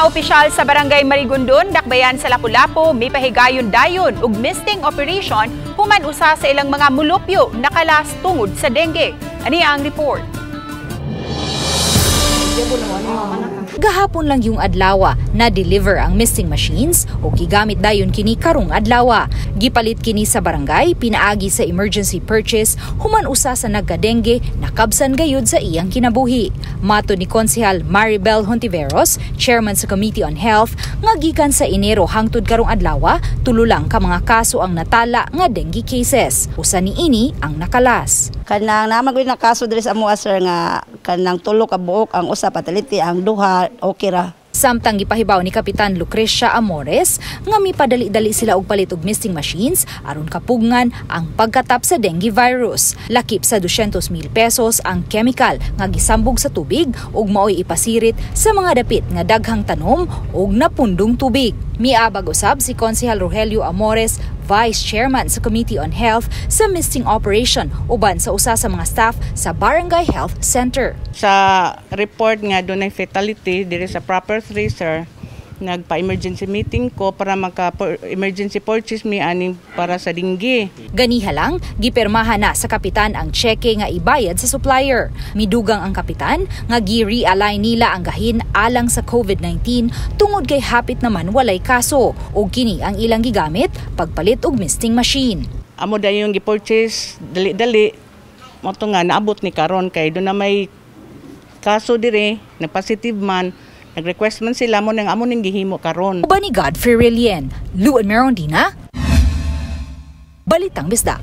Mga opisyal sa Barangay Marigondon, dakbayan sa Lapu-Lapu, may pahigayon-dayon ug misting operation human usa sa ilang mga mulupyo nakalas tungod sa dengue. Ani ang report. Gahapon lang yung adlawa na deliver ang misting machines o gigamit dayon kini karong adlawa. Gipalit kini sa barangay pinaagi sa emergency purchase human usa sa nagka-dengue nakabsan gayud sa iyang kinabuhi. Mato ni Konsehal Maribel Hontiveros, chairman sa Committee on Health, nga gikan sa Enero hangtod karong adlawa tulo lang ka mga kaso ang natala nga dengue cases. Usa niini ang nakalas. Kanang namagod na kaso diri sa amoa sir nga kanang tulo ka buok ang usa pataliti ang duha okay ra. Samtang gipahibaw ni Kapitan Lucrecia Amores nga mipadali-dali sila og palit og misting machines aron kapugngan ang pagkatap sa dengue virus. Lakip sa 200,000 pesos ang chemical nga gisambog sa tubig ug maoy ipasirit sa mga dapit nga daghang tanom ug napundong tubig. Miabag usab si Konsehal Rogelio Amores, Vice Chairman sa Committee on Health sa misting operation uban sa usa sa mga staff sa Barangay Health Center. Sa report nga doon ay fatality diri sa proper tracer, nagpa-emergency meeting ko para maka-emergency purchase mi aning para sa dengue. Ganiha lang, gipirmahan na sa kapitan ang cheque nga ibayad sa supplier. Midugang ang kapitan nga gi-realign nila ang gahin alang sa COVID-19 tungod kay hapit naman walay kaso ug kini ang ilang gigamit pagpalit og misting machine. Amo dayon gi-purchase dali-dali mo to nga naabot ni karon kay do na may kaso dire na positive man. Nag-request man sila mo nang amo ning gihimo karon. Uban ni Godfrey Relien, Luan Merondina, Balitang Bisdak.